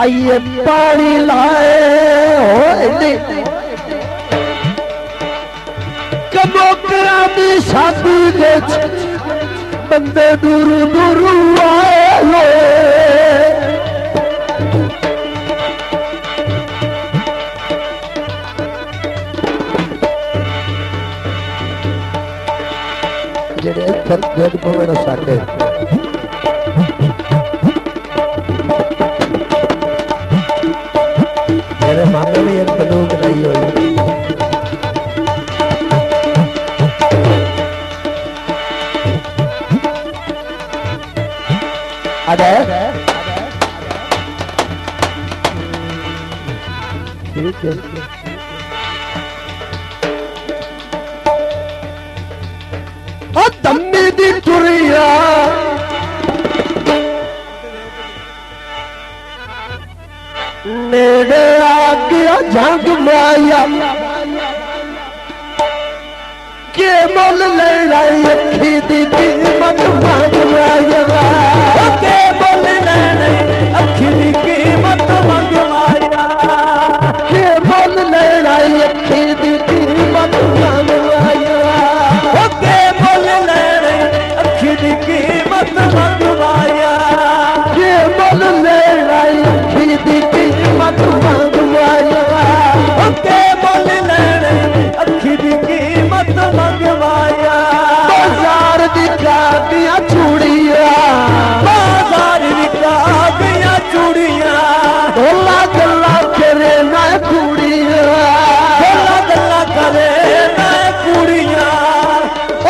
आइए पानी लाए कमोकरा दी शादी दे बंदे दूर दूर आए जेड़े जग पवे साडे मेरे मामे में एक बंदूक नहीं हुई अरे ठीक है दम्मी दी तुरिया नेड़े आ गया जंग माया के मोल ले लाई अखी दी कीमत मांग माया के मोल ले लाई अखी दी कीमत मांग माया के मोल ले लाई अखी दी कीमत मांग माया के मोल ले लाई अखी दी कीमत मांग माया के मोल ले लाई अखी दी कीमत मांग माया के मोल ले लाई अखी दी कीमत मांग माया बाजार दी कादियां चूड़ियां बाजार दी कादियां चूड़ियां ढोला गल्ला करे ना कुड़ियां ढोला गल्ला करे ना कुड़ियां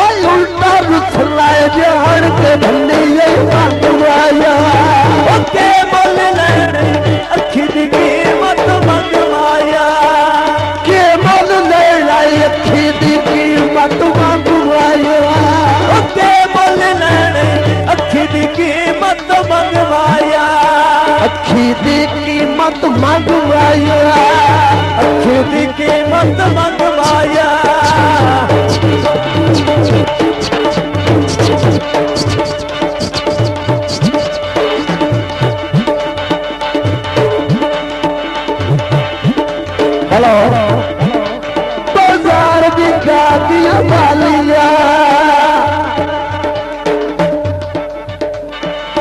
ओए उल्टा रुसलाए जान के भंडी ये मांग माया के मोल ले अखी दी कीमत मांग माया के मोल ले लाई अखी दी कीमत मांग माया के मोल ले अखी दी कीमत मांग माया अखी दी कीमत मांग माया अखी दी कीमत मांग माया हेलो बाजार दी कादियां वालिया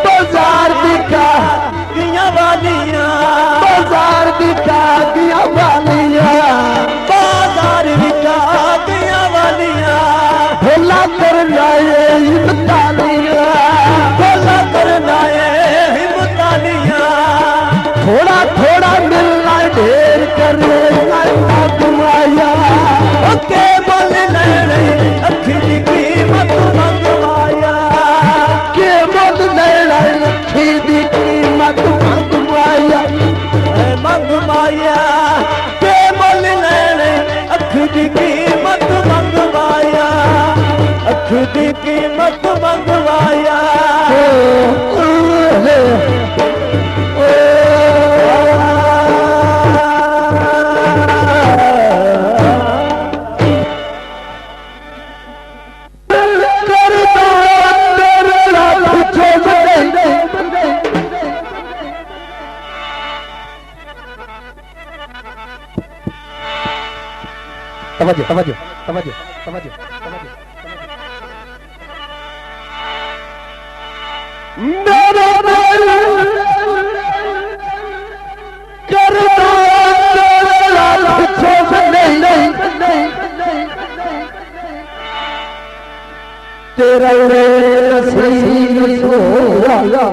बाजार दी कादियां वालिया बाजार दी कादियां वालिया बाजार दी कादियां वालिया भोला करना ये हिम्मतालिया भोला करना ये हिम्मतालिया थोड़ा थोड़ा मिलना ढेर करे माया के मोल ले अखी दी कीमत मांग माया के मोल ले अखी दी कीमत मांग माया मांग माया के मोल ले अखी दी कीमत मांग माया अखी दी कीमत मांग माया तवज्जो तवज्जो तवज्जो तवज्जो मेरे करता तेरा नसीब सोया